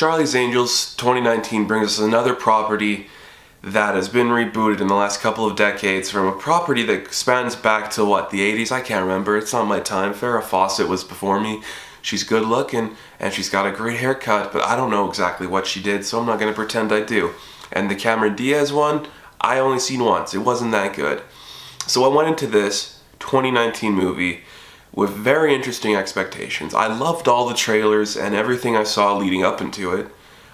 Charlie's Angels 2019 brings us another property that has been rebooted in the last couple of decades from a property that spans back to the 80s? I can't remember. It's not my time. Farrah Fawcett was before me. She's good looking and she's got a great haircut, but I don't know exactly what she did, so I'm not going to pretend I do. And the Cameron Diaz one, I only seen once. It wasn't that good. So I went into this 2019 movie with very interesting expectations. I loved all the trailers and everything I saw leading up into it.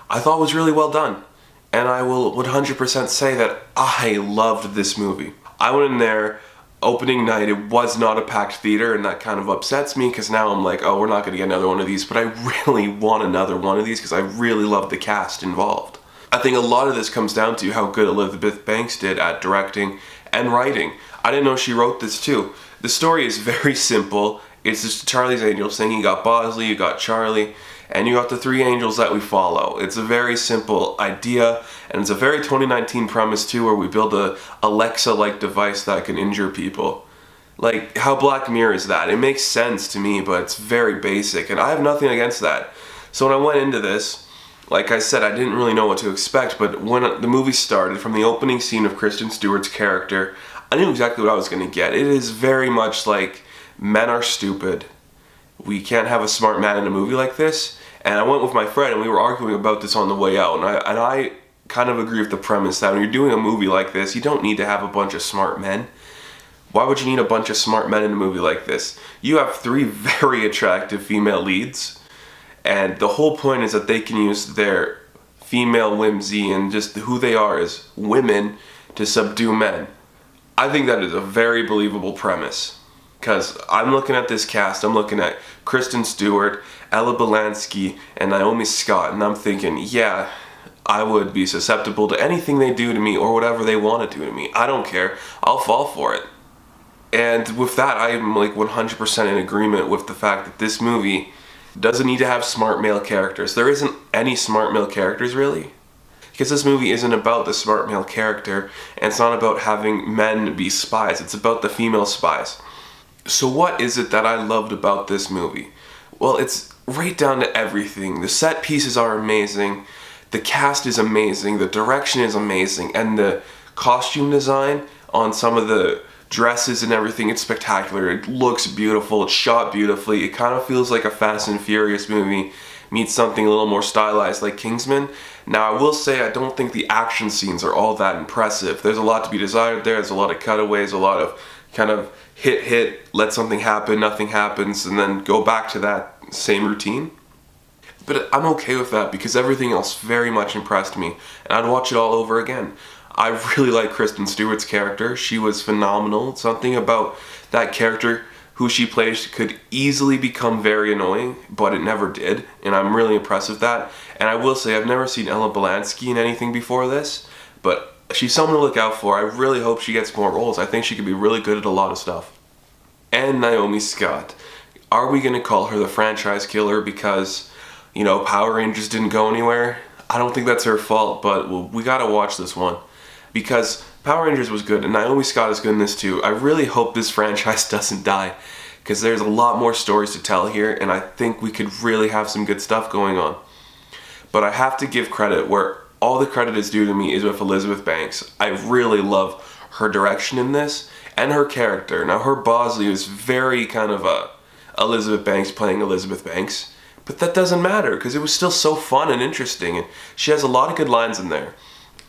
I thought it was really well done. And I will 100% say that I loved this movie. I went in there, opening night, it was not a packed theater, and that kind of upsets me because now I'm like, oh, we're not going to get another one of these, but I really want another one of these because I really love the cast involved. I think a lot of this comes down to how good Elizabeth Banks did at directing and writing. I didn't know she wrote this too. The story is very simple. It's just Charlie's Angels thing. You got Bosley, you got Charlie, and you got the three angels that we follow. It's a very simple idea, and it's a very 2019 premise too, where we build a Alexa-like device that can injure people. Like, how Black Mirror is that? It makes sense to me, but it's very basic, and I have nothing against that. So when I went into this, like I said, I didn't really know what to expect, but when the movie started, from the opening scene of Kristen Stewart's character, I knew exactly what I was going to get. It is very much like, men are stupid. We can't have a smart man in a movie like this. And I went with my friend and we were arguing about this on the way out. And I kind of agree with the premise that when you're doing a movie like this, you don't need to have a bunch of smart men. Why would you need a bunch of smart men in a movie like this? You have three very attractive female leads. And the whole point is that they can use their female whimsy and just who they are as women to subdue men. I think that is a very believable premise. Because I'm looking at this cast, I'm looking at Kristen Stewart, Ella Balinskas, and Naomi Scott, and I'm thinking, yeah, I would be susceptible to anything they do to me or whatever they want to do to me. I don't care. I'll fall for it. And with that, I'm like 100% in agreement with the fact that this movie doesn't need to have smart male characters. There isn't any smart male characters, really. Because this movie isn't about the smart male character, and it's not about having men be spies. It's about the female spies. So what is it that I loved about this movie? Well, it's right down to everything. The set pieces are amazing, the cast is amazing, the direction is amazing, and the costume design on some of the dresses and everything, it's spectacular. It looks beautiful, it's shot beautifully, it kind of feels like a Fast and Furious movie meets something a little more stylized like Kingsman. Now I will say I don't think the action scenes are all that impressive. There's a lot to be desired there, there's a lot of cutaways, a lot of kind of hit, let something happen, nothing happens, and then go back to that same routine. But I'm okay with that because everything else very much impressed me, and I'd watch it all over again. I really like Kristen Stewart's character. She was phenomenal. Something about that character, who she plays, could easily become very annoying, but it never did, and I'm really impressed with that. And I will say, I've never seen Ella Balinskas in anything before this, but she's someone to look out for. I really hope she gets more roles. I think she could be really good at a lot of stuff. And Naomi Scott. Are we going to call her the franchise killer because, Power Rangers didn't go anywhere? I don't think that's her fault, but we got to watch this one. Because Power Rangers was good, and Naomi Scott is good in this too. I really hope this franchise doesn't die, because there's a lot more stories to tell here, and I think we could really have some good stuff going on. But I have to give credit where all the credit is due to me is with Elizabeth Banks. I really love her direction in this and her character. Now her Bosley is very kind of a Elizabeth Banks playing Elizabeth Banks, but that doesn't matter because it was still so fun and interesting, and she has a lot of good lines in there.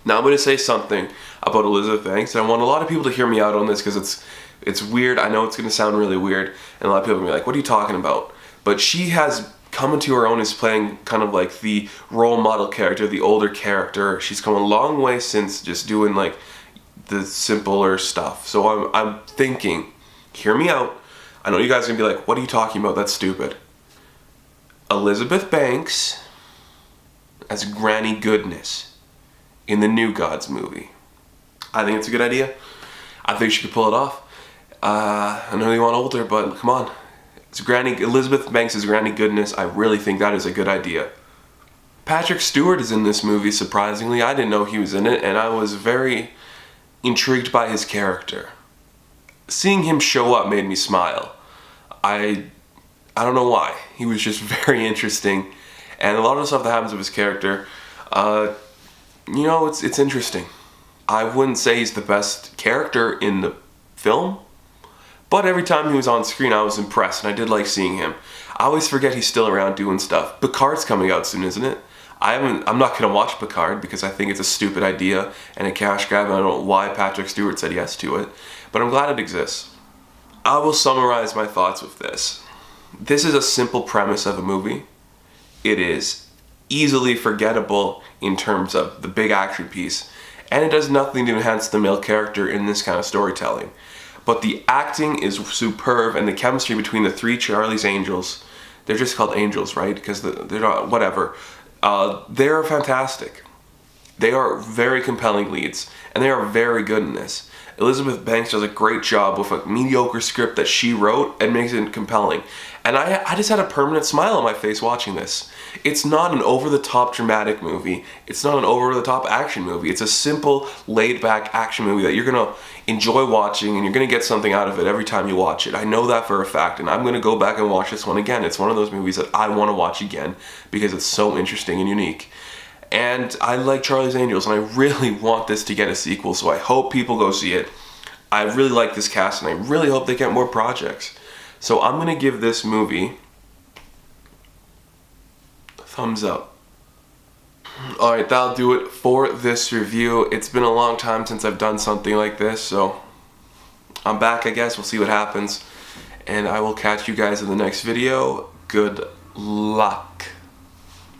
Now I'm going to say something about Elizabeth Banks, and I want a lot of people to hear me out on this because it's weird. I know it's going to sound really weird, and a lot of people will be like, what are you talking about? But she has come into her own as playing kind of like the role model character, the older character. She's come a long way since just doing like the simpler stuff. So I'm thinking, hear me out. I know you guys are going to be like, what are you talking about? That's stupid. Elizabeth Banks as Granny Goodness in the New Gods movie. I think it's a good idea. I think she could pull it off. I know you want older, but come on. It's Elizabeth Banks as Granny Goodness. I really think that is a good idea. Patrick Stewart is in this movie, surprisingly. I didn't know he was in it, and I was very intrigued by his character. Seeing him show up made me smile. I don't know why. He was just very interesting, And a lot of the stuff that happens with his character, you know, it's interesting. I wouldn't say he's the best character in the film, but every time he was on screen I was impressed and I did like seeing him. I always forget he's still around doing stuff. Picard's coming out soon, isn't it? I'm not gonna watch Picard because I think it's a stupid idea and a cash grab, and I don't know why Patrick Stewart said yes to it, but I'm glad it exists. I will summarize my thoughts with this. This is a simple premise of a movie. It is easily forgettable in terms of the big action piece, and it does nothing to enhance the male character in this kind of storytelling. But the acting is superb, and the chemistry between the three Charlie's Angels, they're just called Angels, right? Because they're not, whatever. They're fantastic. They are very compelling leads, and they are very good in this. Elizabeth Banks does a great job with a mediocre script that she wrote and makes it compelling. And I just had a permanent smile on my face watching this. It's not an over-the-top dramatic movie. It's not an over-the-top action movie. It's a simple, laid-back action movie that you're going to enjoy watching, and you're going to get something out of it every time you watch it. I know that for a fact, and I'm going to go back and watch this one again. It's one of those movies that I want to watch again because it's so interesting and unique. And I like Charlie's Angels, and I really want this to get a sequel, so I hope people go see it. I really like this cast, and I really hope they get more projects. So I'm going to give this movie a thumbs up. Alright, that'll do it for this review. It's been a long time since I've done something like this, so I'm back, I guess. We'll see what happens. And I will catch you guys in the next video. Good luck.